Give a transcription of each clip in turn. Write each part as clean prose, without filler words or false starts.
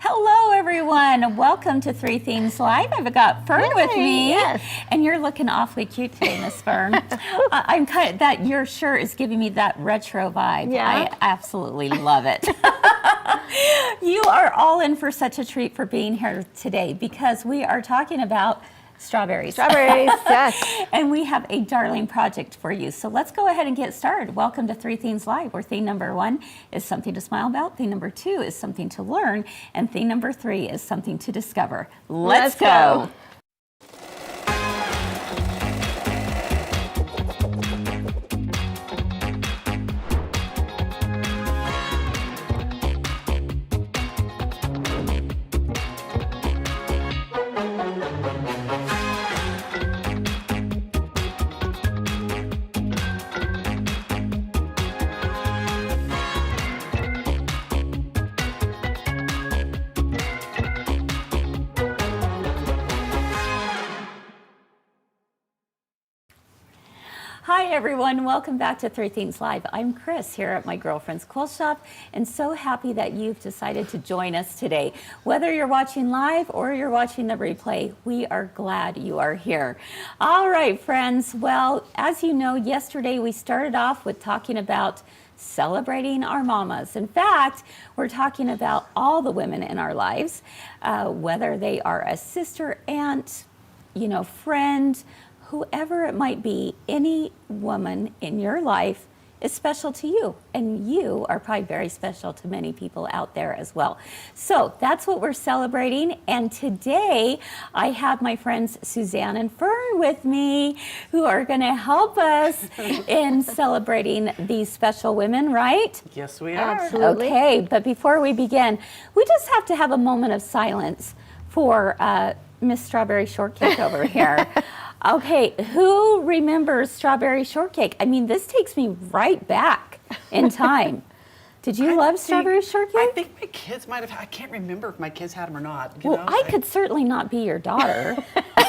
Hello, everyone. Welcome to Three Things Live. I've got Fern with me, yes. and you're looking awfully cute today, Miss Fern. I'm kind of that your shirt is giving me that retro vibe. Yeah. I absolutely love it. You are all in for such a treat for being here today because we are talking about strawberries. Strawberries, yes. And we have a darling project for you. So let's go ahead and get started. Welcome to Three Things Live, where thing number 1 is something to smile about, thing number 2 is something to learn, and thing number 3 is something to discover. Let's go. Hi everyone, welcome back to Three Things Live. I'm Chris here at my girlfriend's quilt shop and so happy that you've decided to join us today. Whether you're watching live or you're watching the replay, we are glad you are here. All right, friends. Well, as you know, yesterday we started off with talking about celebrating our mamas. In fact, we're talking about all the women in our lives, whether they are a sister, aunt, friend, whoever it might be. Any woman in your life is special to you, and you are probably very special to many people out there as well. So that's what we're celebrating, and today I have my friends Suzanne and Fern with me who are going to help us in celebrating these special women, right? Yes, we are. Absolutely. Okay, but before we begin, we just have to have a moment of silence for Miss Strawberry Shortcake over here. Okay, who remembers Strawberry Shortcake? I mean, this takes me right back in time. Did you love Strawberry Shortcake? I think my kids might have. I can't remember if my kids had them or not. Well, I could certainly not be your daughter.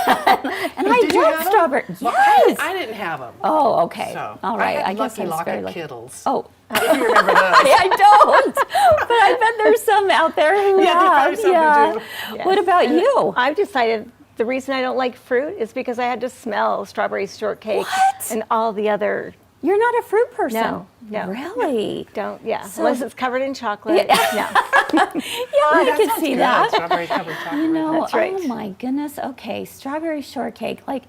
And I Did you love have 'em? strawberry. Well, Yes. I didn't have them. Oh, okay. So, All right. I guess had I was very Lucky lucky. Kittles. Oh. If you remember those. I don't, but I bet there's some out there who Yeah, there's have. probably some who do. Yes. What about And you? I've decided the reason I don't like fruit is because I had to smell strawberry shortcake What? and all the other. You're not a fruit person. No. Really? Don't, yeah. So- Unless it's covered in chocolate. No. Yeah, I That could sounds see good. that. Strawberry covered chocolate. No, That's right. oh my goodness. Okay, Strawberry Shortcake. Like,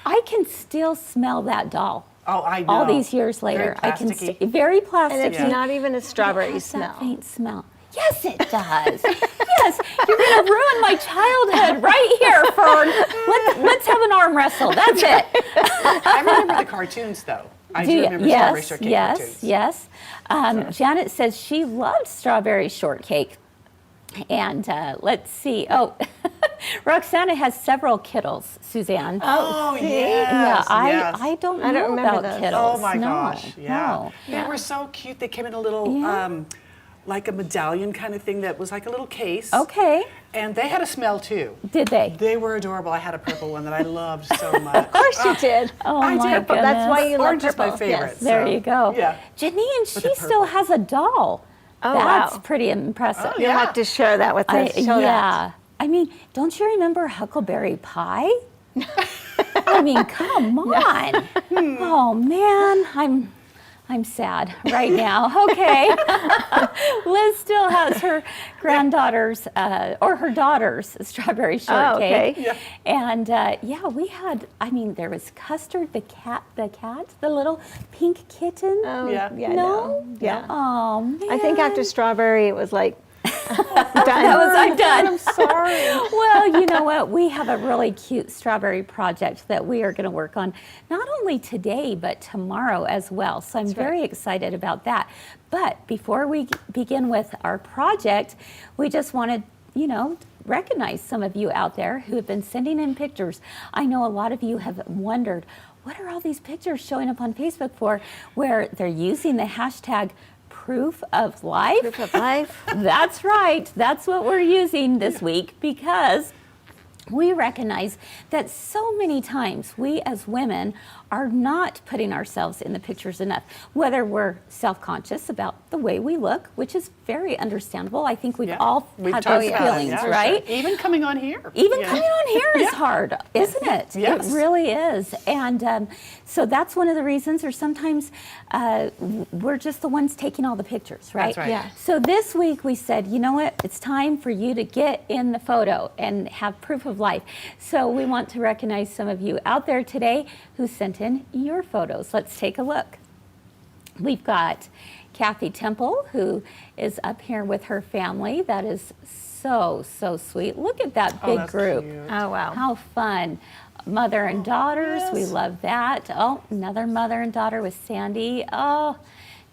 I can still smell that doll. Oh, I know. All these years later, Very I can plasticky. very plasticky. And it's not even a strawberry It has smell. that faint smell. Yes, it does. Yes, you're gonna ruin my childhood right here, Fern. Let's have an arm wrestle. That's it. I remember the cartoons, though. I do remember Strawberry Shortcake cartoons. Yes. Janet says she loved Strawberry Shortcake. And let's see. Oh, Roxana has several Kittles, Suzanne. Oh, see? yes. Yeah, yes. I don't know I don't remember about those. Kittles. Oh my No, gosh, yeah. no. They were so cute. They came in a little, Yeah. like a medallion kind of thing that was like a little case. Okay. And they had a smell too. Did they? They were adorable. I had a purple one that I loved so much. Of course you did. Oh I my did, but goodness. That's why you love Orange is my purple. favorite. Yes. There so, you go. Yeah. Janine, the she still purple. has a doll. Oh, That's wow. pretty impressive. Oh, You'll yeah. have to share that with us. Show yeah. that. I mean, don't you remember Huckleberry Pie? I mean, come on. Oh man, I'm sad right now. Okay. Liz still has her granddaughter's or her daughter's Strawberry Shortcake. okay. Yeah. And yeah, we had. I mean, there was Custard the cat, the little pink kitten. Oh, Yeah. yeah. No? No. Yeah. Oh man. I think after strawberry, it was like, I'm done. I'm sorry. Well, you know what? We have a really cute strawberry project that we are going to work on not only today, but tomorrow as well. So I'm very excited about that. But before we begin with our project, we just wanted, recognize some of you out there who have been sending in pictures. I know a lot of you have wondered, what are all these pictures showing up on Facebook for, where they're using the hashtag Proof of Life. Proof of life. That's right. That's what we're using this week because we recognize that so many times we as women are not putting ourselves in the pictures enough, whether we're self-conscious about the way we look, which is very understandable. I think we've all had those feelings, right? Sure. Even coming on here. Even coming on here is hard, isn't it? Yes. It really is. And so that's one of the reasons, or sometimes we're just the ones taking all the pictures, right? That's right. Yeah. So this week we said, you know what, it's time for you to get in the photo and have proof of life. So we want to recognize some of you out there today who sent in your photos. Let's take a look. We've got Kathy Temple, who is up here with her family. That is so, so sweet. Look at that big group. Cute. Oh, wow. How fun. Mother and daughters, we yes. love that. Oh, another mother and daughter with Sandy. Oh,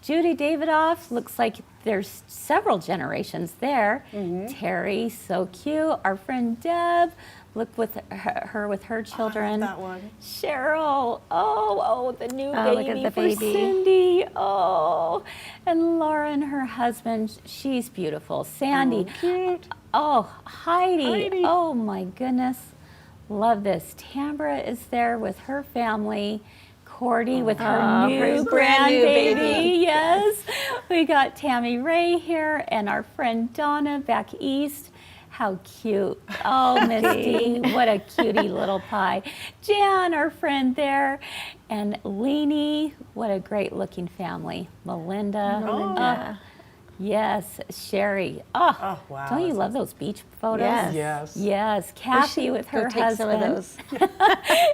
Judy Davidoff, looks like there's several generations there. Terry, so cute. Our friend Deb, look with her with her children. that one. Cheryl, oh, the new Oh, look baby at the for baby. Cindy. Oh, and Laura and her husband, she's beautiful. Sandy, Cute. oh, Heidi. Heidi. Oh my goodness. Love this. Tambra is there with her family. Cordy with her new her brand new grandbaby. baby. Yes. We got Tammy Ray here and our friend Donna back east. How cute. Oh, Misty, what a cutie little pie. Jan, our friend there. And Leanie, what a great looking family. Melinda. Melinda. Yes, Sherry. Oh, wow, don't you that's love those beach photos? Yes. Yes. Yes, Kathy with her take some husband. of those.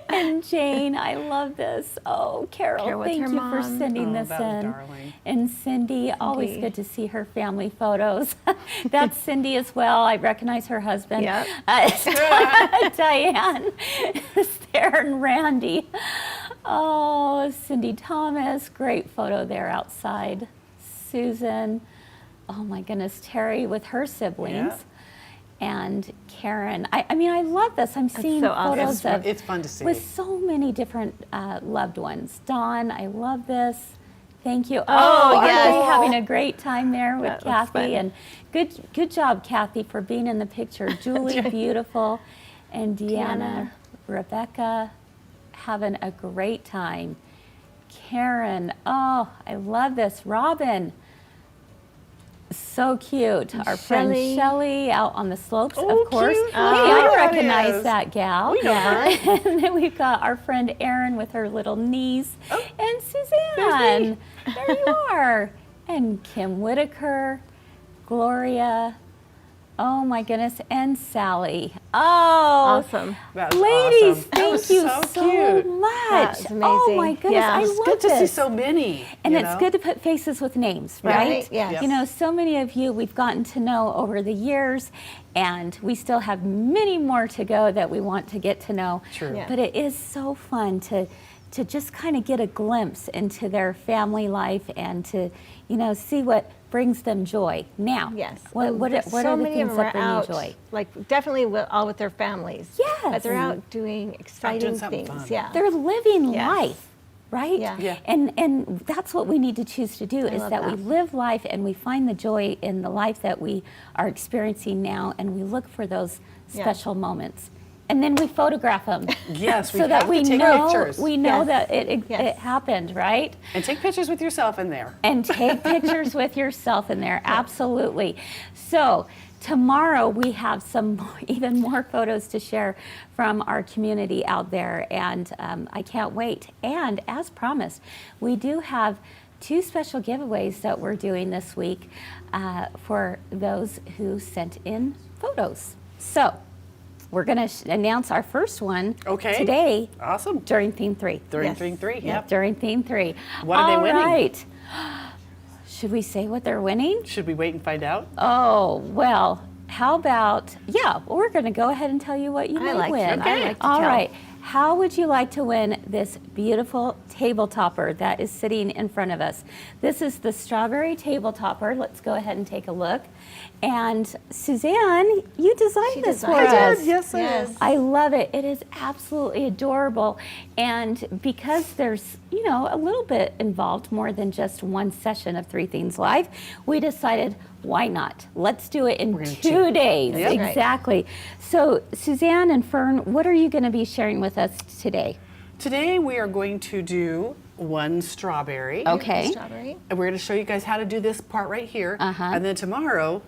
And Jane, I love this. Oh, Carol, Carol with thank her you for mom. sending this that was in. darling. And Cindy, always good to see her family photos. That's Cindy as well. I recognize her husband. Yep. Diane is there, and Randy. Oh, Cindy Thomas, great photo there outside. Susan. Oh my goodness, Terry with her siblings. Yeah. And Karen. I mean, I love this. I'm seeing so awesome. photos of It's fun to see. with so many different loved ones. Dawn, I love this. Thank you. Oh, are yes. they having a great time there with That looks Kathy? fun. And good job, Kathy, for being in the picture. Julie, beautiful, and Deanna, Rebecca, having a great time. Karen, oh, I love this. Robin. So cute. Our friend Shelley. Shelly out on the slopes, Oh, of course. cute. Hey, I Oh, recognize yes. that gal. We know her. And then we've got our friend Erin with her little niece. Oh, And Suzanne. There you are. And Kim Whitaker, Gloria. Oh my goodness. And Sally. Oh, Awesome. That was ladies, awesome. That thank was you so so cute. much. That's Oh amazing. my goodness. Yeah. I It's love Good to this. see so many. And you it's know? good to put faces with names, Yeah. right? Right, yes. You know, so many of you we've gotten to know over the years, and we still have many more to go that we want to get to know. True. Yeah. But it is so fun to just kind of get a glimpse into their family life and to, you know, see what brings them joy. Now, Yes. what are so the many things of them that are bring you out, joy? like definitely all with their families. Yes. But they're out doing exciting something things. fun. Yeah. They're living Yes. life, right? Yeah. Yeah. And that's what we need to choose to do is love that we that. live life and we find the joy in the life that we are experiencing now, and we look for those Yeah. special moments. And then we photograph them. Yes, we so that have we to take know pictures. we know Yes. that it Yes. happened, right? And take pictures with yourself in there. And take pictures with yourself in there. Absolutely. So tomorrow we have even more photos to share from our community out there, and I can't wait. And as promised, we do have 2 special giveaways that we're doing this week for those who sent in photos. So we're going to announce our first one today Awesome. during Theme 3. During Yes. Thing 3, Yeah, yep. during Theme 3. What are they winning? All right. Should we say what they're winning? Should we wait and find out? Oh, well, how about, we're going to go ahead and tell you what you I might like to- win. I like to All tell. right. How would you like to win this beautiful table topper that is sitting in front of us? This is the strawberry table topper. Let's go ahead and take a look. And Suzanne, you designed She this for designed us. it. Yes, I did. I love it. It is absolutely adorable. And because there's, you know, a little bit involved, more than just one session of 3 Things Live, we decided why not? Let's do it in We're gonna 2 days. Yep. Exactly. So Suzanne and Fern, what are you going to be sharing with us today? Today we are going to do one strawberry. Okay. Strawberry. And we're going to show you guys how to do this part right here. Uh-huh. And then tomorrow,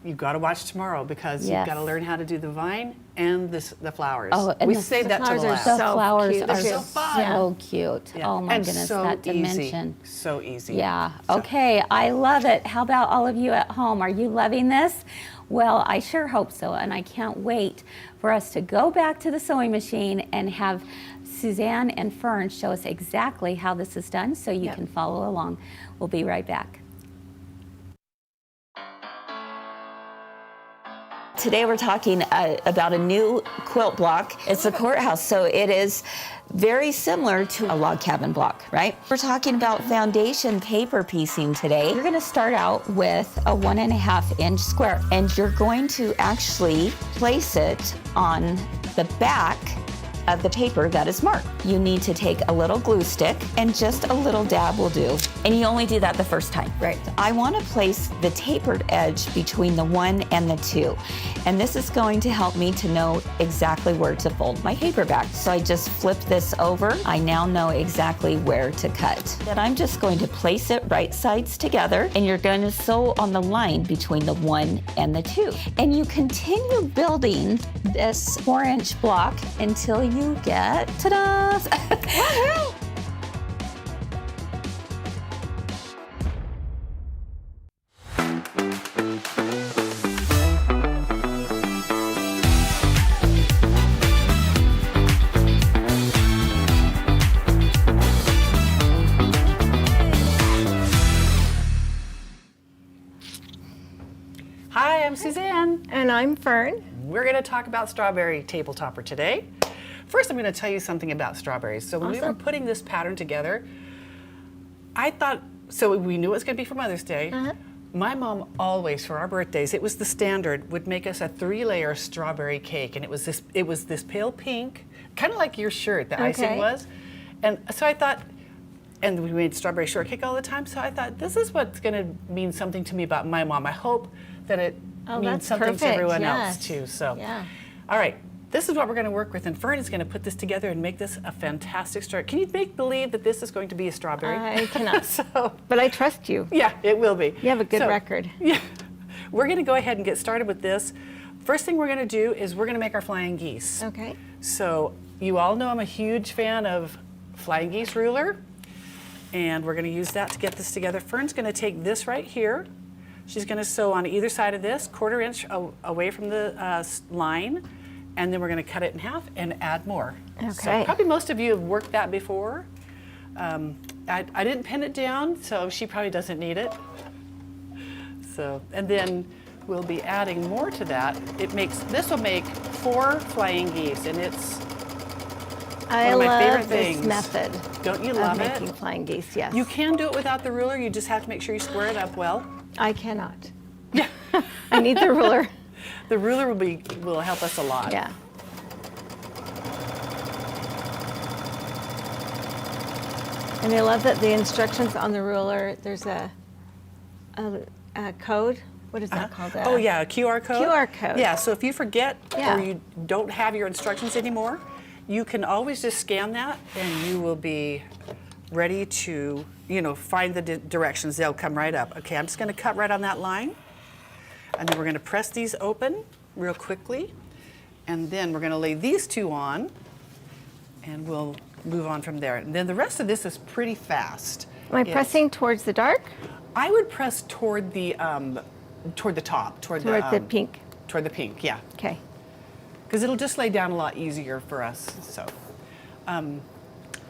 you've got to watch tomorrow because you've Yes. got to learn how to do the vine and the flowers. Oh, and we the saved that till flowers the are last. The So flowers cute. are They're so fun. so cute. Yeah. Oh my and goodness, so that easy. dimension. So easy. Yeah, So- okay, I love it. How about all of you at home? Are you loving this? Well, I sure hope so, and I can't wait for us to go back to the sewing machine and have Suzanne and Fern show us exactly how this is done so you can follow along. We'll be right back. Today we're talking about a new quilt block. It's a courthouse, so it is very similar to a log cabin block, right? We're talking about foundation paper piecing today. You're gonna start out with a 1.5 inch square, and you're going to actually place it on the back of the paper that is marked. You need to take a little glue stick and just a little dab will do. And you only do that the first time. Right. I want to place the tapered edge between the 1 and the 2. And this is going to help me to know exactly where to fold my paper back. So I just flip this over. I now know exactly where to cut. Then I'm just going to place it right sides together, and you're going to sew on the line between the 1 and the 2. And you continue building this 4-inch block until you get, ta-da! Woohoo! Hi, I'm Suzanne. And I'm Fern. We're going to talk about strawberry table topper today. First, I'm going to tell you something about strawberries. So when we were putting this pattern together, I thought, so we knew it was going to be for Mother's Day. My mom always, for our birthdays, it was the standard, would make us a 3-layer strawberry cake. And it was this pale pink, kind of like your shirt, the icing was. And so I thought, and we made strawberry shortcake all the time, so I thought, this is what's going to mean something to me about my mom. I hope that it means that's something to perfect, everyone yes. else too. So, Yeah. all right, this is what we're going to work with, and Fern is going to put this together and make this a fantastic strawberry. Can you make believe that this is going to be a strawberry? I cannot. So, But I trust you. yeah, it will be. You have a good So, record. Yeah, we're going to go ahead and get started with this. First thing we're going to do is we're going to make our flying geese. Okay. So you all know I'm a huge fan of flying geese ruler, and we're going to use that to get this together. Fern's going to take this right here. She's going to sew on either side of this, 1/4 inch away from the line, and then we're going to cut it in half and add more. Okay. So probably most of you have worked that before. I didn't pin it down, so she probably doesn't need it. So, and then we'll be adding more to that. This will make 4 flying geese, and it's I one of my favorite love this things. method Don't you of love making it? flying geese, yes. You can do it without the ruler. You just have to make sure you square it up well. I cannot. Yeah. I need the ruler. The ruler will help us a lot. Yeah. And I love that the instructions on the ruler, there's a code. What is that called? Oh yeah, a QR code. QR code. Yeah, so if you forget Yeah. or you don't have your instructions anymore, you can always just scan that and you will be ready to, find the directions. They'll come right up. Okay, I'm just going to cut right on that line. And then we're going to press these open real quickly. And then we're going to lay these 2 on and we'll move on from there. And then the rest of this is pretty fast. Am I pressing towards the dark? I would press toward the top, toward Towards the pink. Toward the pink, yeah. Okay. Because it'll just lay down a lot easier for us. So,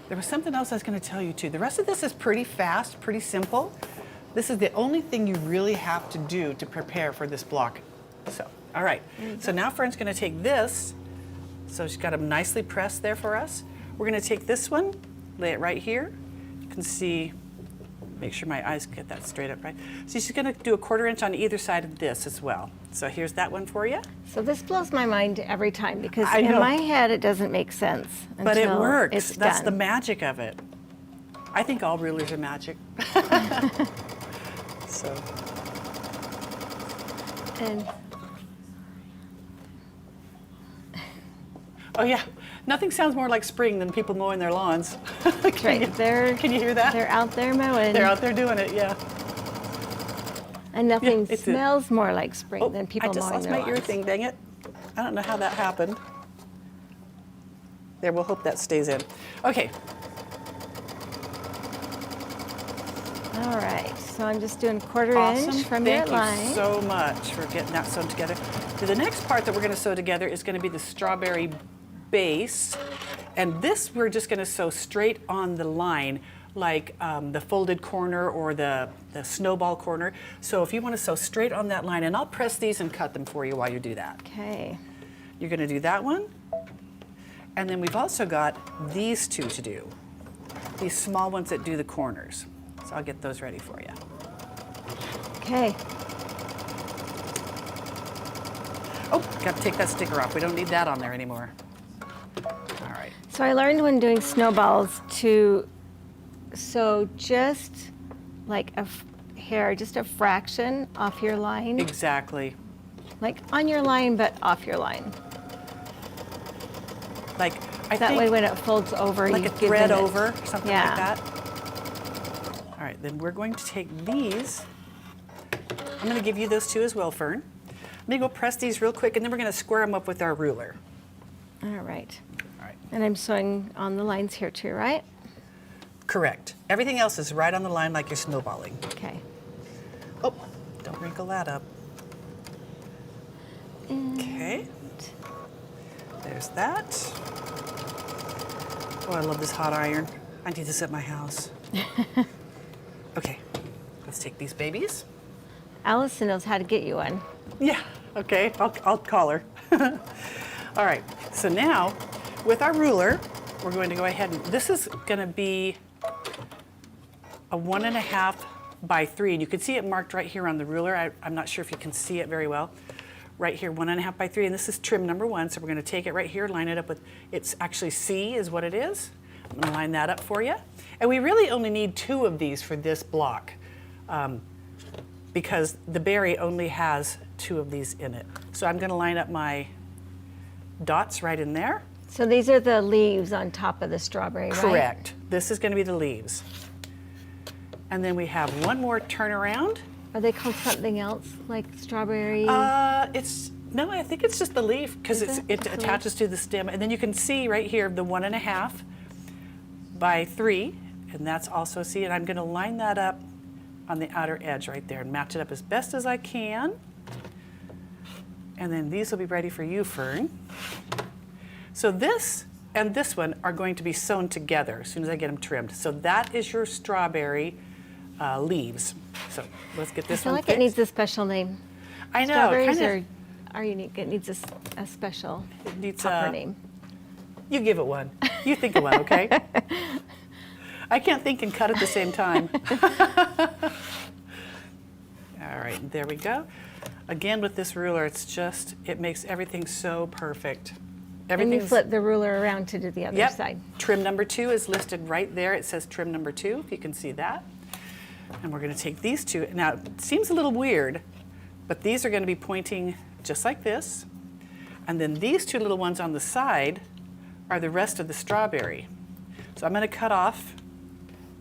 there was something else I was going to tell you too. The rest of this is pretty fast, pretty simple. This is the only thing you really have to do to prepare for this block. So, all right. So now Fern's going to take this. So she's got them nicely pressed there for us. We're going to take this one, lay it right here. You can see. Make sure my eyes get that straight up, right? So she's going to do a 1/4 inch on either side of this as well. So here's that one for you. So this blows my mind every time because I in know. my head it doesn't make sense. But it until works. It's That's done. the magic of it. I think all rulers are magic. So And Oh yeah, nothing sounds more like spring than people mowing their lawns. that's right. Can you hear that? They're out there mowing. They're out there doing it, yeah. And nothing it's a- smells more like spring Oh, than people I just mowing lost their my ear lawns. thing, dang it. I don't know how that happened. There, we'll hope that stays in. Okay, All right, so I'm just doing 1/4 awesome. inch from Thank your you line. so much for getting that sewn together. So the next part that we're gonna sew together is gonna be the strawberry base. And this we're just gonna sew straight on the line, like the folded corner or the snowball corner. So if you wanna sew straight on that line, and I'll press these and cut them for you while you do that. Okay. You're gonna do that one. And then we've also got these two to do. These small ones that do the corners. So I'll get those ready for you. Okay. Oh, got to take that sticker off. We don't need that on there anymore. All right. So I learned when doing snowballs to sew just like a hair, just a fraction off your line. Exactly. Like on your line, but off your line. Like, I That think way when it folds over, like you a give thread them over, something yeah. like that. All right, then we're going to take these. I'm going to give you those two as well, Fern. Let me go press these real quick, and then we're going to square them up with our ruler. All right. All right. And I'm sewing on the lines here too, right? Correct. Everything else is right on the line like you're snowballing. Okay. Oh, don't wrinkle that up. Okay. There's that. Oh, I love this hot iron. I need this at my house. Okay, let's take these babies. Allison knows how to get you one. Yeah, okay, I'll call her. All right, so now with our ruler, we're going to go ahead and, this is gonna be a 1.5 by 3, and you can see it marked right here on the ruler. I'm not sure if you can see it very well. Right here, 1.5 by 3, and this is trim number 1, so we're gonna take it right here, line it up with, it's actually C is what it is. I'm gonna line that up for you. And we really only need 2 of these for this block because the berry only has 2 of these in it. So I'm gonna line up my dots right in there. So these are the leaves on top of the strawberry, right? Correct. This is gonna be the leaves. And then we have one more turnaround. Are they called something else, like strawberry? No, I think it's just the leaf because Is it it? attaches to the stem. And then you can see right here the 1.5 by 3, and that's also C. And I'm gonna line that up on the outer edge right there and match it up as best as I can. And then these will be ready for you, Fern. So this and this one are going to be sewn together as soon as I get them trimmed. So that is your strawberry leaves. So let's get this I feel one like fixed. it needs a special name. I know, Strawberries kinda, are unique. It needs a special it needs proper name. You give it one. You think of one, okay? I can't think and cut at the same time. All right, there we go. Again, with this ruler, it makes everything so perfect. And you Everything's, flip the ruler around to do the other yep. side. Trim number 2 is listed right there. It says trim number 2, if you can see that. And we're gonna take these two. Now, it seems a little weird, but these are gonna be pointing just like this. And then these 2 little ones on the side are the rest of the strawberry. So I'm gonna cut off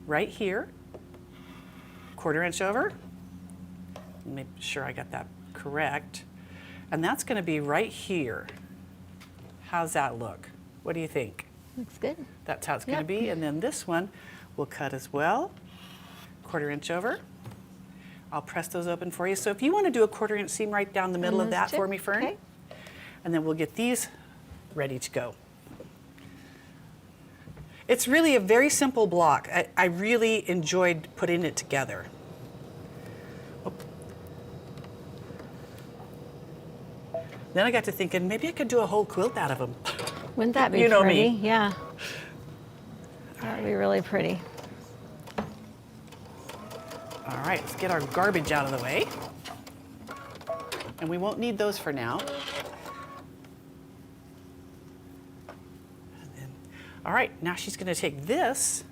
right here, 1/4 inch over. Make sure I got that correct. And that's gonna be right here. How's that look? What do you think? Looks good. That's how it's gonna Yep. be. And then this one we'll cut as well, 1/4 inch over. I'll press those open for you. So if you wanna do a 1/4 inch seam right down the middle of those that two? for me, Fern. Okay. And then we'll get these ready to go. It's really a very simple block. I really enjoyed putting it together. Oh. Then I got to thinking, maybe I could do a whole quilt out of them. Wouldn't that be You know pretty? me. Yeah. That would be really pretty. All right, let's get our garbage out of the way. And we won't need those for now. And then, all right, now she's gonna take this.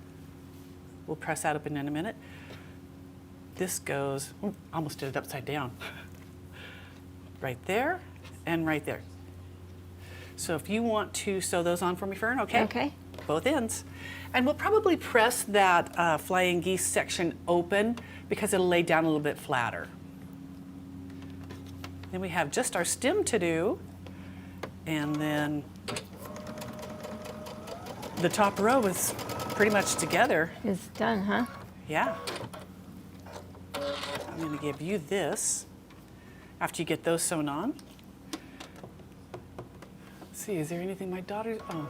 We'll press that open in a minute. This goes, almost did it upside down. right there and right there. So if you want to sew those on for me, Fern, okay? Okay. Both ends. And we'll probably press that flying geese section open because it'll lay down a little bit flatter. Then we have just our stem to do, and then the top row is pretty much together. It's done, huh? Yeah. I'm going to give you this after you get those sewn on. Let's see, is there anything my daughter, oh.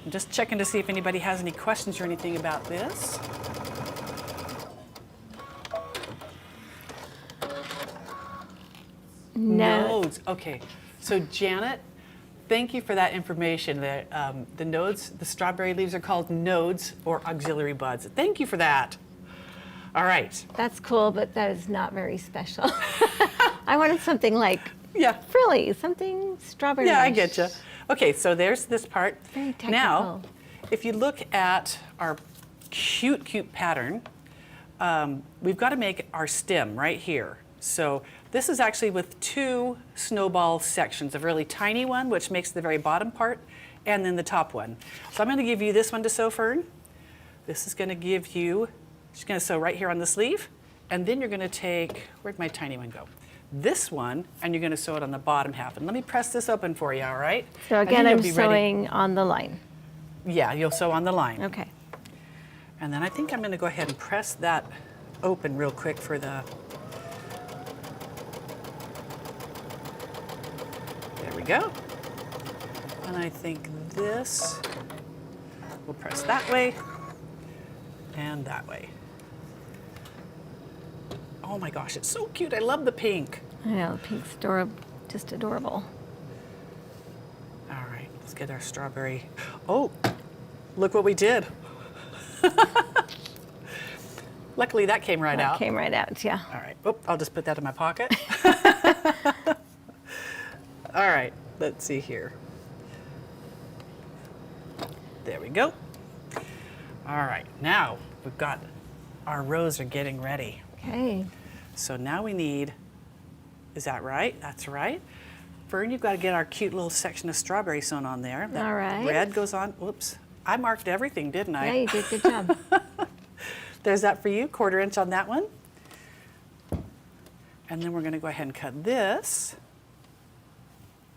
I'm just checking to see if anybody has any questions or anything about this. No. Nodes. Okay. So Janet, thank you for that information. The nodes, the strawberry leaves are called nodes or auxiliary buds. Thank you for that. All right. That's cool, but that is not very special. I wanted something like Yeah. frilly, something strawberry. Yeah, I get you. Okay, so there's this part. Very technical. Now, if you look at our cute, cute pattern, we've got to make our stem right here. So this is actually with 2 snowball sections, a really tiny one, which makes the very bottom part, and then the top one. So I'm going to give you this one to sew, Fern. This is going to give you, she's going to sew right here on the sleeve, and then you're going to take, where'd my tiny one go? This one, and you're going to sew it on the bottom half. And let me press this open for you, all right? So And again, then I'm you'll be ready. sewing on the line. Yeah, you'll sew on the line. Okay. And then I think I'm going to go ahead and press that open real quick for the, there we go. And I think this, we'll press that way and that way. Oh my gosh, it's so cute. I love the pink. I know, the pink's just adorable. All right, let's get our strawberry. Oh, look what we did. Luckily that came right That out. came right out, yeah. All right, oh, I'll just put that in my pocket. All right, let's see here. There we go. All right, now we've got, our rows are getting ready. Okay. So now we need, is that right? That's right. Fern, you've got to get our cute little section of strawberry sewn on there. That All right. red goes on, whoops. I marked everything, didn't I? Yeah, you did a good job. There's that for you, 1/4 inch on that one. And then we're going to go ahead and cut this.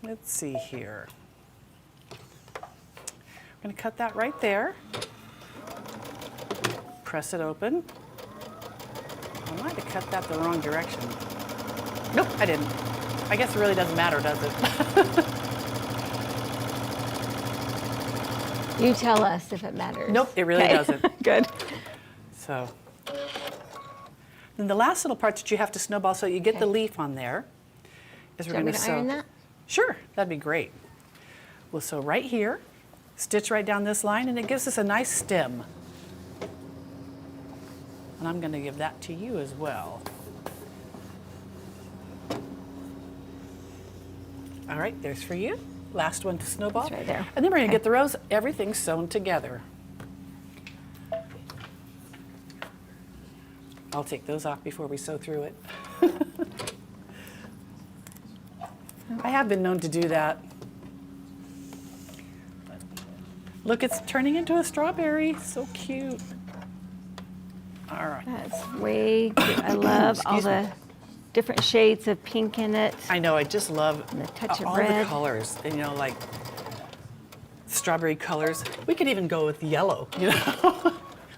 Let's see here. I'm going to cut that right there. Press it open. I might have cut that the wrong direction. Nope, I didn't. I guess it really doesn't matter, does it? You tell us if it matters. Nope, it really Okay. doesn't. Good. So, then the last little part that you have to snowball so you get the Okay. leaf on there is Do we're you going want to me to sew. iron that? Sure, that'd be great. We'll sew right here, stitch right down this line, and it gives us a nice stem. And I'm going to give that to you as well. All right, there's for you. Last one to snowball. It's right there. And then we're going to Okay. get the rows, everything sewn together. I'll take those off before we sew through it. I have been known to do that. Look, it's turning into a strawberry. So cute. All right. That's way cute. I love all Excuse me. the different shades of pink in it. I know, I just love And a touch of all red. the colors. And, you know, like strawberry colors. We could even go with yellow, you know,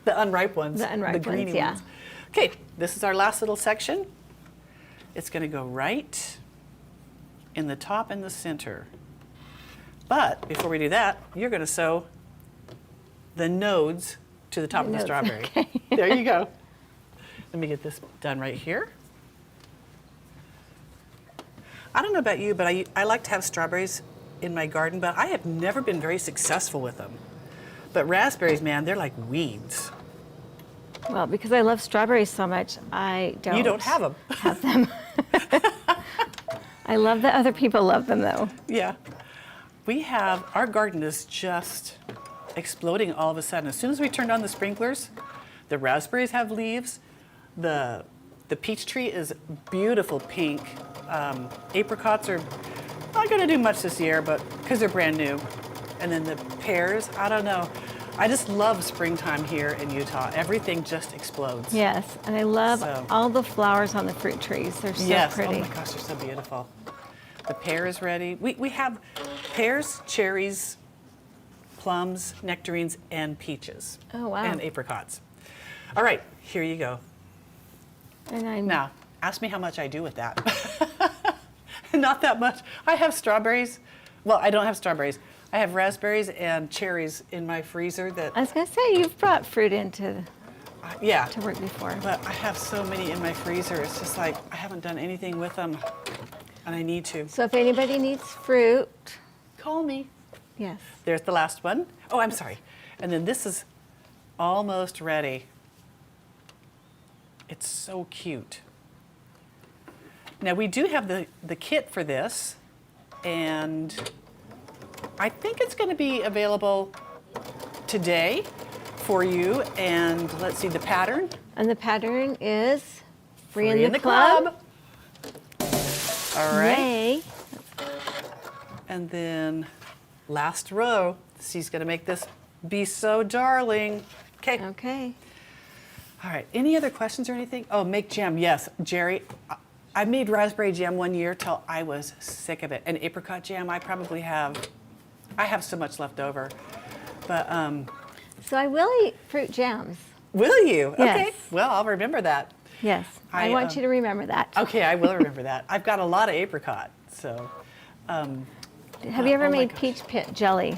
the unripe ones. The unripe greeny ones, yeah. Okay, this is our last little section. It's going to go right in the top and the center. But before we do that, you're going to sew the nodes to the top of the nodes, strawberry. okay. There you go. Let me get this done right here. I don't know about you, but I like to have strawberries in my garden, but I have never been very successful with them. But raspberries, man, they're like weeds. Well, because I love strawberries so much, I don't. You don't have them. Have them. I love that other people love them, though. Yeah. Our garden is just exploding all of a sudden. As soon as we turned on the sprinklers, the raspberries have leaves. The peach tree is beautiful pink. Apricots are not going to do much this year, but because they're brand new. And then the pears, I don't know. I just love springtime here in Utah. Everything just explodes. Yes, and I love So- all the flowers on the fruit trees. They're so Yes. pretty. Oh my gosh, they're so beautiful. The pear is ready. We have pears, cherries, plums, nectarines, and peaches. Oh, wow. And apricots. All right, here you go. And I'm Now, ask me how much I do with that. Not that much. I have strawberries. Well, I don't have strawberries. I have raspberries and cherries in my freezer that, I was gonna say you've brought fruit into yeah. to work before. But I have so many in my freezer. It's just like I haven't done anything with them, and I need to. So if anybody needs fruit, Call me. yes. There's the last one. Oh, I'm sorry. And then this is almost ready. It's so cute. Now we do have the kit for this, and I think it's going to be available today for you. And let's see the pattern. And the pattern is free, Free in the club. All right. Yay. And then last row. She's going to make this be so darling. Okay. Okay. All right. Any other questions or anything? Oh, make jam. Yes, Jerry. I made raspberry jam one year till I was sick of it. And apricot jam, I have so much left over. But So I will eat fruit jams. will you? Yes. Okay. Well, I'll remember that. Yes. I want you to remember that. Okay, I will remember that. I've got a lot of apricot. So, Have you ever oh my made gosh. peach pit jelly?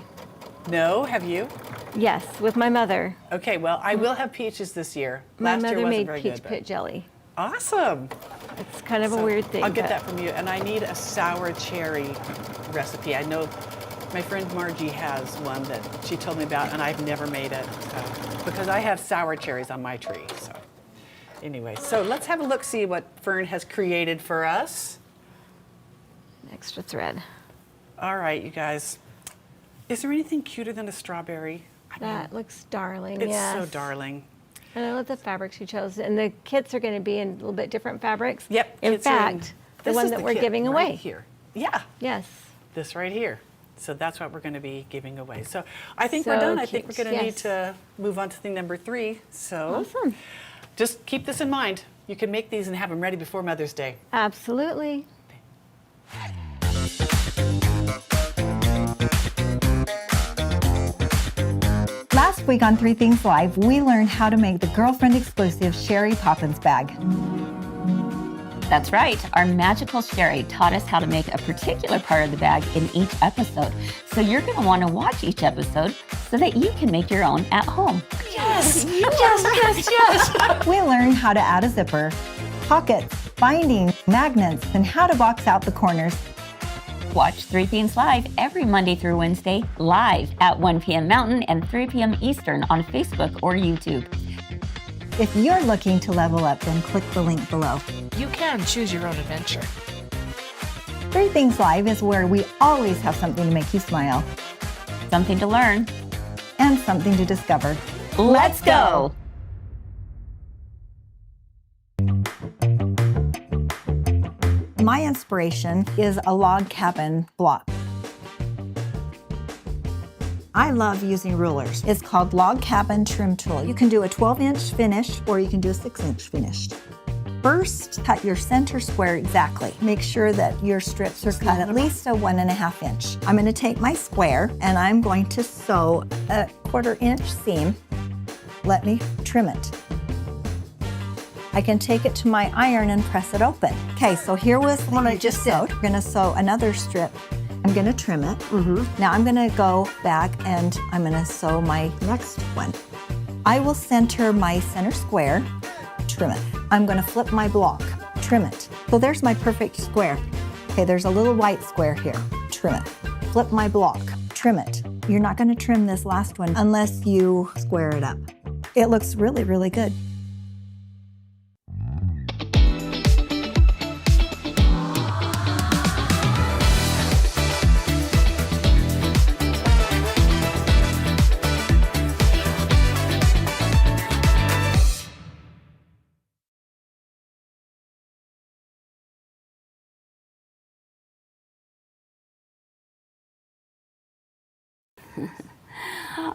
no, have you? Yes, with my mother. Okay, well, I will have peaches this year. My Last year mother wasn't made very peach good. pit jelly. Awesome. It's kind of a So weird thing. I'll get but that from you. And I need a sour cherry recipe. I know my friend Margie has one that she told me about, and I've never made it because I have sour cherries on my tree. So anyway, so let's have a look, see what Fern has created for us. Extra thread. All right, you guys. Is there anything cuter than a strawberry? I mean, That looks darling. it's yes. so darling. And I love the fabrics you chose. And the kits are going to be in a little bit different fabrics. Yep. In kits are fact, the this one is that the we're kit giving right away. here. Yeah. Yes. This right here. So that's what we're going to be giving away. So I think So we're done. I think we're cute. going to need Yes. to move on to thing number 3. So Awesome. just keep this in mind. You can make these and have them ready before Mother's Day. Absolutely. Last week on Three Things Live, we learned how to make the girlfriend exclusive Sherry Poppins bag. That's right. Our magical Sherry taught us how to make a particular part of the bag in each episode. So you're going to want to watch each episode so that you can make your own at home. Yes, yes. We learned how to add a zipper, pockets, binding, magnets, and how to box out the corners. Watch Three Things Live every Monday through Wednesday, live at 1 p.m. Mountain and 3 p.m. Eastern on Facebook or YouTube. If you're looking to level up, then click the link below. You can choose your own adventure. Three Things Live is where we always have something to make you smile Something to learn. and something to discover. Let's go! My inspiration is a log cabin block. I love using rulers. It's called Log Cabin Trim Tool. You can do a 12-inch finish or you can do a 6-inch finish. First, cut your center square exactly. Make sure that your strips are cut at least a 1.5 inch. I'm going to take my square and I'm going to sew a 1/4 inch seam. Let me trim it. I can take it to my iron and press it open. Okay, so here was what I just sewed. I'm going to sew another strip. I'm going to trim it. Now I'm going to go back and I'm going to sew my next one. I will center my center square, trim it. I'm going to flip my block, trim it. So there's my perfect square. Okay, there's a little white square here, trim it. Flip my block, trim it. You're not going to trim this last one unless you square it up. It looks really, really good.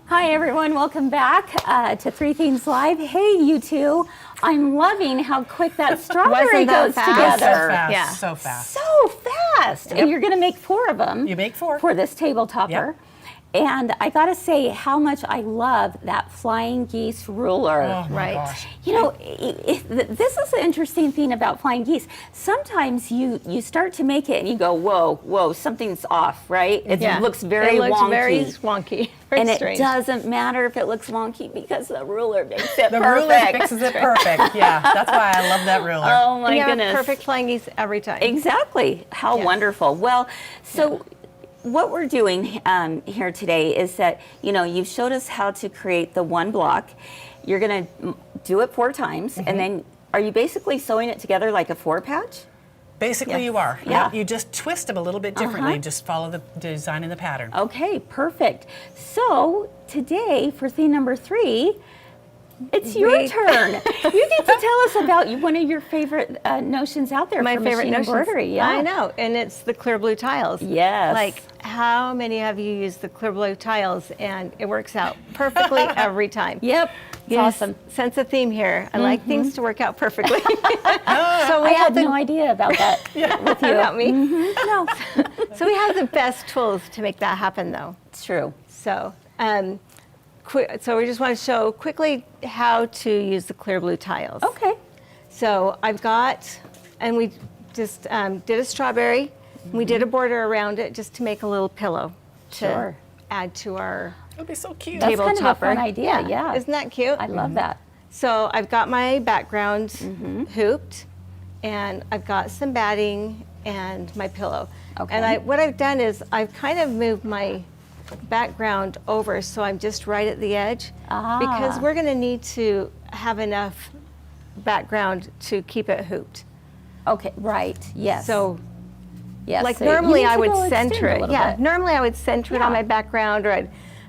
Hi everyone, welcome back to Three Themes Live. Hey you two, I'm loving how quick that strawberry Wasn't that goes fast? So together. fast, Yeah. so fast. So fast. And you're gonna make 4 of them. You make 4. For this table topper. Yep. And I gotta say how much I love that flying geese ruler. Oh my Right. gosh. You know, this is the interesting thing about flying geese. Sometimes you start to make it and you go, whoa, something's off, right? It looks very it looks wonky. very wonky. Very And strange. it doesn't matter if it looks wonky because the ruler makes it The perfect. ruler fixes it perfect. Yeah, that's why I love that ruler. Oh my And you have goodness. perfect flying geese every time. Exactly. How Yes. wonderful. Well, so what we're doing here today is that, you know, you've showed us how to create the one block. You're going to do it 4 times, and then are you basically sewing it together like a 4-patch? Basically, you are. Yeah. You just twist them a little bit differently. Just follow the design and the pattern. Okay, perfect. So today, for theme number 3, it's your turn. You get to tell us about one of your favorite notions out there My for favorite machine notions. embroidery. Yeah, I know, and it's the clear blue tiles. Yes. Like, how many have you used the clear blue tiles, and it works out perfectly every time? Yep. It's Yes, awesome. sense a theme here. I like things to work out perfectly. So I we had have no idea about that with you. about me. No, So we have the best tools to make that happen, though. it's true. So, so we just want to show quickly how to use the clear blue tiles. Okay. So I've got, and we just did a strawberry. We did a border around it just to make a little pillow to Sure. add to our It'll be so cute. That's table kind of a topper. fun idea, yeah. Isn't that cute? I love that. So I've got my background hooped, and I've got some batting and my pillow. Okay. And what I've done is I've kind of moved my background over so I'm just right at the edge, because we're going to need to have enough background to keep it hooped. Okay, right. Yes. So yes. like so you normally need I to would go extend center a it. little Yeah, bit. normally I would center it on Yeah. my background,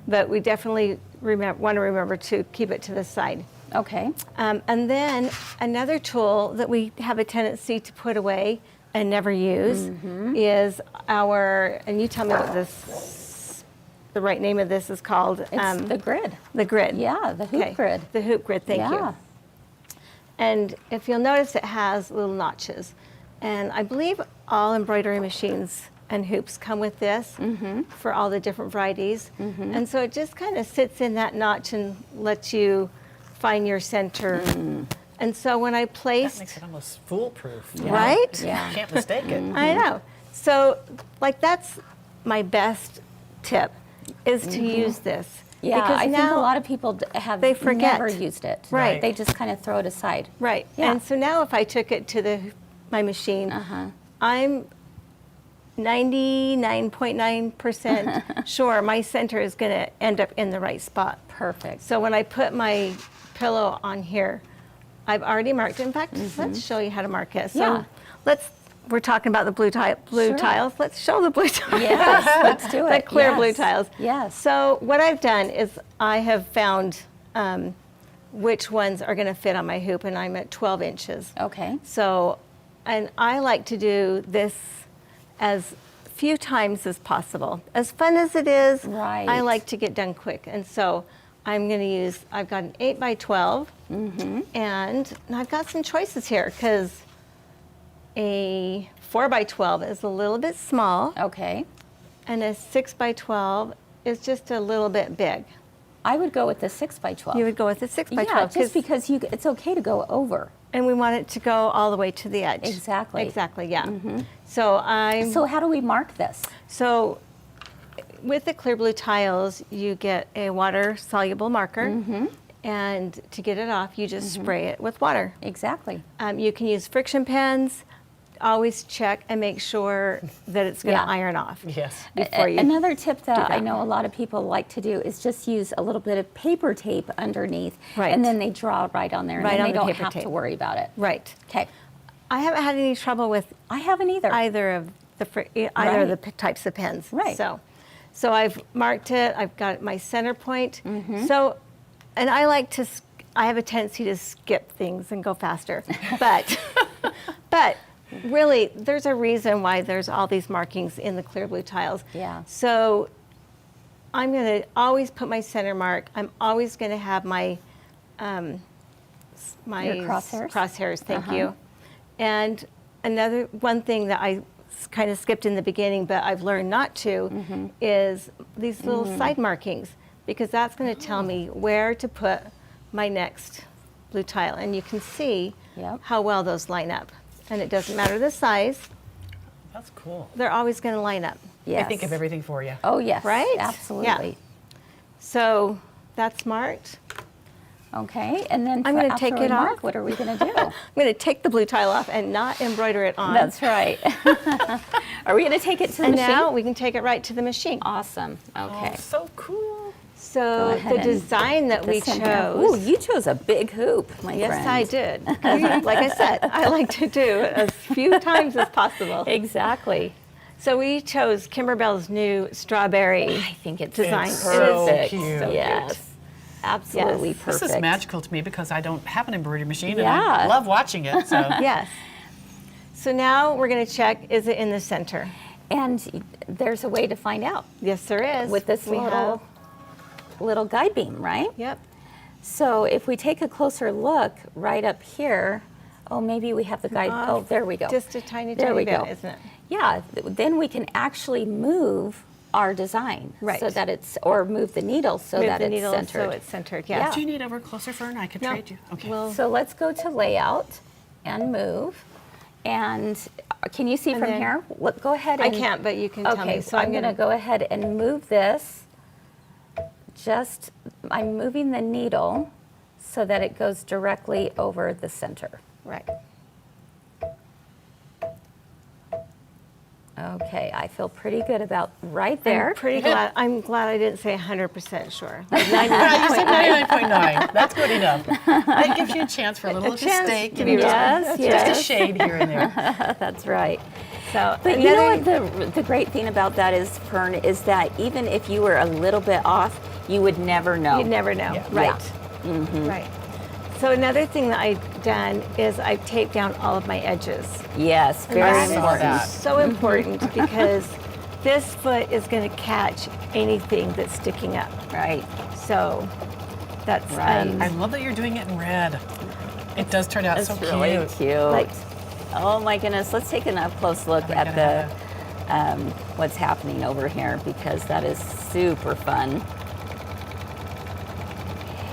but we definitely want to remember to keep it to the side. Okay. And then another tool that we have a tendency to put away and never use is and you tell me what the right name of this is called. It's the grid. The grid. Yeah, the hoop Okay, grid. The hoop grid, thank Yeah. you. And if you'll notice, it has little notches. And I believe all embroidery machines and hoops come with this for all the different varieties. And so it just kind of sits in that notch and lets you find your center. And so when I That placed, makes it almost foolproof. right? Yeah. You can't mistake it. I know. So like that's my best tip is to use this. Yeah, because I think now, a lot of people have they forget. never used it. Right. They just kind of throw it aside. Right. Yeah. And so now if I took it to my machine, I'm 99.9% sure my center is going to end up in the right spot. Perfect. So when I put my pillow on here, I've already marked it. In fact, let's show you how to mark it. So Yeah. we're talking about the blue Sure. tiles. Let's show the blue tiles. Yes, let's do The it. clear blue Yes. tiles. Yes. So what I've done is I have found which ones are going to fit on my hoop, and I'm at 12 inches. Okay. So, and I like to do this as few times as possible. As fun as it is, Right. I like to get done quick. And so I'm going to I've got an 8 by 12, and I've got some choices here because a 4 by 12 is a little bit small, Okay. and a 6 by 12 is just a little bit big. I would go with the 6 by 12. You would go with a 6 by yeah, 12 just because it's okay to go over. and we want it to go all the way to the edge. Exactly. Exactly, yeah. So So how do we mark this? So with the clear blue tiles, you get a water-soluble marker, and to get it off, you just spray it with water. Exactly. You can use friction pens. Always check and make sure that it's going to Yeah. iron off. Yes. Before you Another tip that I that. know a lot of people like to do is just use a little bit of paper tape underneath, Right. and then they draw right on there, and Right then on they the don't paper have tape. to worry about it. Right. Okay. I haven't had any trouble with I haven't either. either of the types of pens. Right. So I've marked it. I've got my center point. So, and I like to. I have a tendency to skip things and go faster, but really, there's a reason why there's all these markings in the clear blue tiles. Yeah. So I'm going to always put my center mark. I'm always going to have my Your crosshairs? Crosshairs, thank you. And another one thing that I kind of skipped in the beginning, but I've learned not to, is these little side markings, because that's going to tell me where to put my next blue tile. And you can see how well those line up. And it doesn't matter the size, That's cool. they're always going to line up. Yes. I think of everything for you. Oh, yes. Right? Absolutely. Yeah. So that's marked. Okay, and then I'm for gonna take after we it mark, off. what are we going to do? I'm going to take the blue tile off and not embroider it on. That's right. Are we going to take it to the And machine? now we can take it right to the machine. Awesome. Okay. Oh, so cool. So ahead the and design that we This in here. Ooh, chose. you chose a big hoop, my Yes, friend. I did. 'Cause like I said, I like to do as few times as possible. Exactly. So we chose Kimberbell's new strawberry. I think it's Design. It's It so perfect. cute. So Yes. Absolutely Yes. perfect. This is magical to me because I don't have an embroidery machine and Yeah. I love watching it. So Yes. So now we're going to check, is it in the center? And there's a way to find out Yes, there is. with this We little guide beam, right? Yep. So if we take a closer look right up here, oh, maybe we have the guide. Oh, there we go. Just a tiny, There tiny we bit, go. isn't it? Yeah, then we can actually move our design Right. so that it's, or move the needle so Move that the it's needle centered. so it's centered. Yes. do you need over closer, Fern? I could No. trade you. Okay. Well, So let's go to layout and move. And can you see And from then- here? Go ahead I and. can't, but you can tell Okay, me. so I'm going to go ahead and move this. I'm moving the needle so that it goes directly over the center. Right. Okay, I feel pretty good about right there. I'm glad I didn't say 100% sure. Like Yeah, you said 99.9. That's good enough. That gives you a chance for a little chance mistake. to and be just- Yes, just yes. a shade here and there. That's right. So, But you know what the great thing about that is, Fern, is that even if you were a little bit off, you would never know. you'd never know. Yeah. Right. Right. So another thing that I've done is I've taped down all of my edges. Yes, And very that is important. that. so important because this foot is going to catch anything that's sticking up. Right. So that's Right. I love that you're doing it in red. It does turn out It's so really cute. cute. Like- Oh my goodness, let's take an up close look We're at gonna the what's happening over here because that is super fun.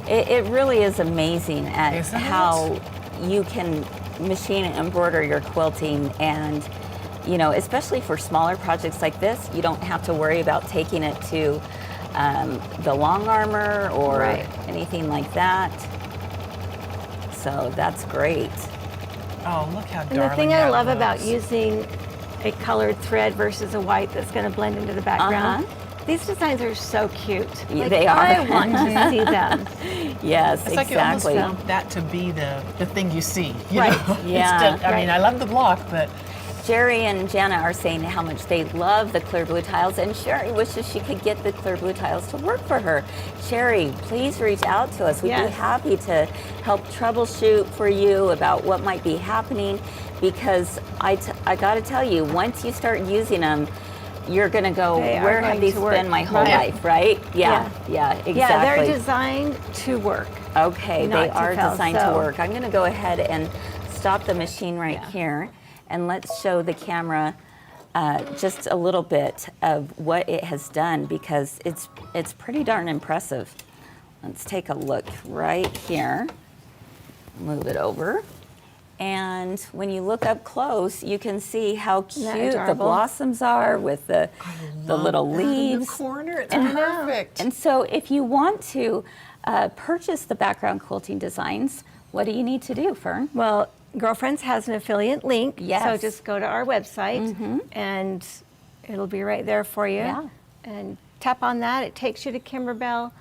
It really is amazing at Isn't it? how you can machine and embroider your quilting, and you know, especially for smaller projects like this, you don't have to worry about taking it to the long armor or Right. anything like that. So that's great. Oh, look how And darling the thing I that love about looks. using a colored thread versus a white that's going to blend into the background, these designs are so cute. Yeah, they are. I want to see them. Yes, It's like you almost exactly. want that to be the thing you see. You Right. know? Yeah. I mean, I love the block, but Jerry and Jana are saying how much they love the clear blue tiles, and Sherry wishes she could get the clear blue tiles to work for her. Sherry, please reach out to us. We'd be Yes. happy to help troubleshoot for you about what might be happening, because I got to tell you, once you start using them, you're going to go, They are where have going these to work. been my whole Right. life, right? Yeah, exactly. Yeah, they're designed to work. Okay, not they to are fail, designed to so- work. I'm going to go ahead and stop the machine right Yeah. here, and let's show the camera just a little bit of what it has done, because it's pretty darn impressive. Let's take a look right here. Move it over. And when you look up close, you can see how Isn't that cute the adorable? blossoms are with the little that in the leaves. corner, it's And- perfect. And so if you want to purchase the background quilting designs, what do you need to do, Fern? Well, Girlfriends has an affiliate link. Yes. So just go to our website and it'll be right there for you. Yeah. And tap on that. It takes you to Kimberbell,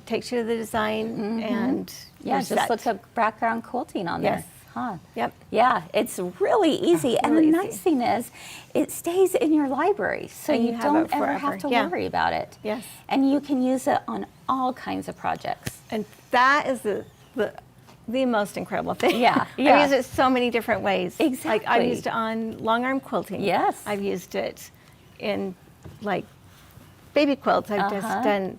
takes you to the design, and Yeah, you're just set. look up background quilting on Yes. there. Huh. Yep. Yeah, it's really easy. And the really nice easy. thing is, it stays in your library, so And you you have don't it ever forever. have to Yeah. worry about it. Yes. And you can use it on all kinds of projects. And that is the most incredible thing. Yeah, yeah. I've used it so many different ways. Like I've Exactly. used it on long arm quilting. Yes. I've used it in like baby quilts, I've just done,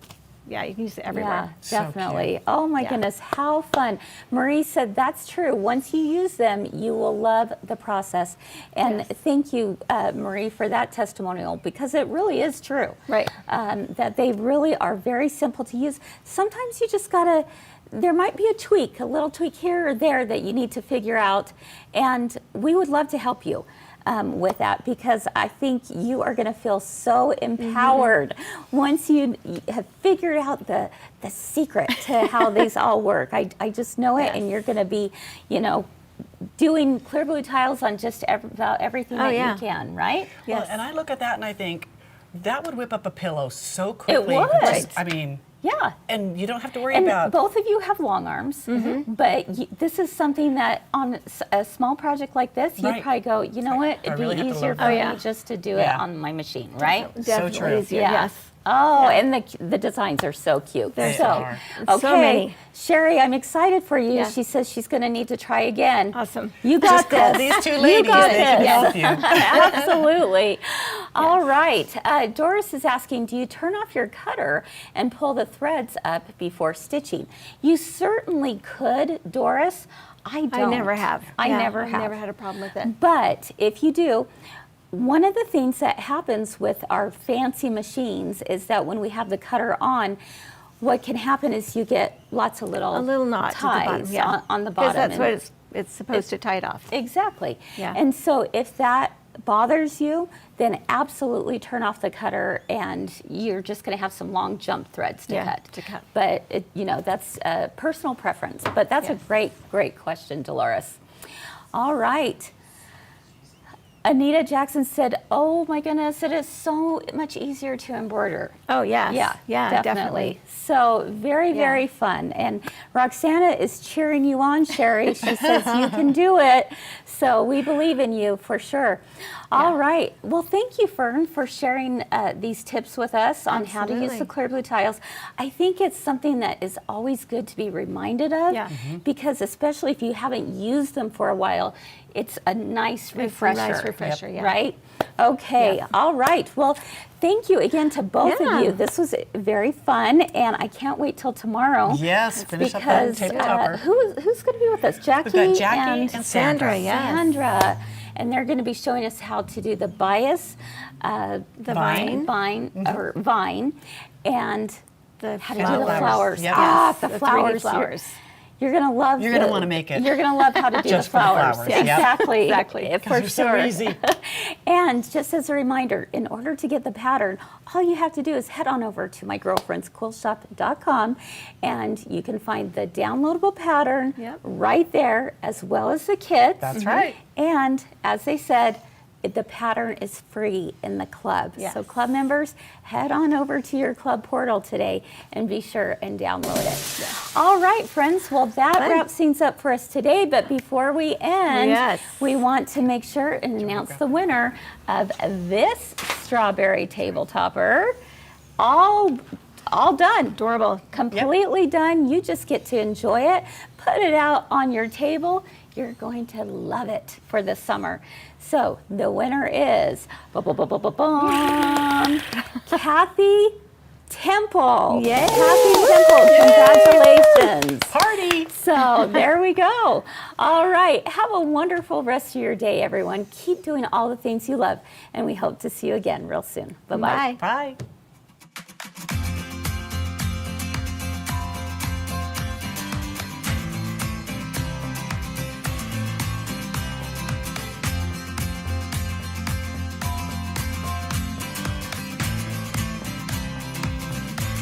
yeah, you can use it everywhere. Yeah, So definitely. cute. Oh my Yeah. goodness, how fun. Marie said that's true. Once you use them, you will love the process. And Yes. thank you, Marie, for that testimonial, because it really is true. Right. That they really are very simple to use. Sometimes you just gotta, there might be a little tweak here or there that you need to figure out. And we would love to help you. With that, because I think you are going to feel so empowered once you have figured out the secret to how these all work. I just know it, Yes. and you're going to be, doing clear blue tiles on just about everything that yeah. you can, right? Well, Yes. and I look at that and I think that would whip up a pillow so quickly. would. Just, I mean, Yeah. and you don't have to worry And about. both of you have long arms, but this is something that on a small project like this, you'd Right. probably go, you know what, I it'd really be have to easier learn for that. me yeah. just to do it Yeah. on my machine, right? Definitely true. easier, Yeah. yes. Oh, and the designs are so cute. They so, are. okay, So many. Sherry, I'm excited for you. Yeah. She says she's going to need to try again. Awesome. You got Just call this. these two You ladies, got they can this. help you. Absolutely. All right. Doris is asking, do you turn off your cutter and pull the threads up before stitching? You certainly could, Doris. I don't. I never have. I Yeah, never I've have. never had a problem with it. But if you do, one of the things that happens with our fancy machines is that when we have the cutter on, what can happen is you get lots of little A little knot at the ties bottom, yeah. on the Because bottom. that's what it's supposed to tie it off. Exactly. Yeah. And so if that bothers you, then absolutely turn off the cutter, and you're just going to have some long jump threads to Yeah, cut. to cut. But that's personal preference. But that's a Yes. great question, Dolores. All right. Anita Jackson said, "Oh my goodness, it is so much easier to embroider." Oh, yes. Yeah, definitely. So very fun. And Roxana is cheering you on, Sherry. She says you can do it. So we believe in you for sure. All right. Well, thank you, Fern, for sharing these tips with us on how to use the Absolutely. clear blue tiles. I think it's something that is always good to be reminded of, Yeah. because especially if you haven't used them for a while, it's a nice refresher. nice refresher, yeah. Right? Okay. Yeah. All right. Well, thank you again to both Yeah. of you. This was very fun, and I can't wait till tomorrow. Yes, finish up that because table topper. who's going to be with us? Jackie, We've got Jackie and and Sandra, Sandra. yes. Sandra, and they're going to be showing us how to do the bias, The Vine. vine. or vine, and The how to do the Flowers. flowers. Yep. Ah, Yes, the the 3D flowers. flowers. You're going to love. You're gonna wanna make it. You're going to love how to do Just the for the flowers. flowers, yep. Exactly. Exactly. For They're so sure. easy. And just as a reminder, in order to get the pattern, all you have to do is head on over to mygirlfriendsquiltshop.com, and you can find the downloadable pattern Yep. right there, as well as the kits. That's right. And as they said, the pattern is free in the club. Yes. So club members, head on over to your club portal today and be sure and download it. All right, friends. Well, that Fun. wraps things up for us today. But before we end, Yes. we want to make sure and announce the winner of this strawberry table topper. All done. Adorable. Completely done. You just get to enjoy it. Put it out on your table. You're going to love it for the summer. So the winner is Kathy Temple. Yay. Kathy Temple, congratulations. Party! So there we go. All right. Have a wonderful rest of your day, everyone. Keep doing all the things you love, and we hope to see you again real soon. Bye-bye. Bye. Bye.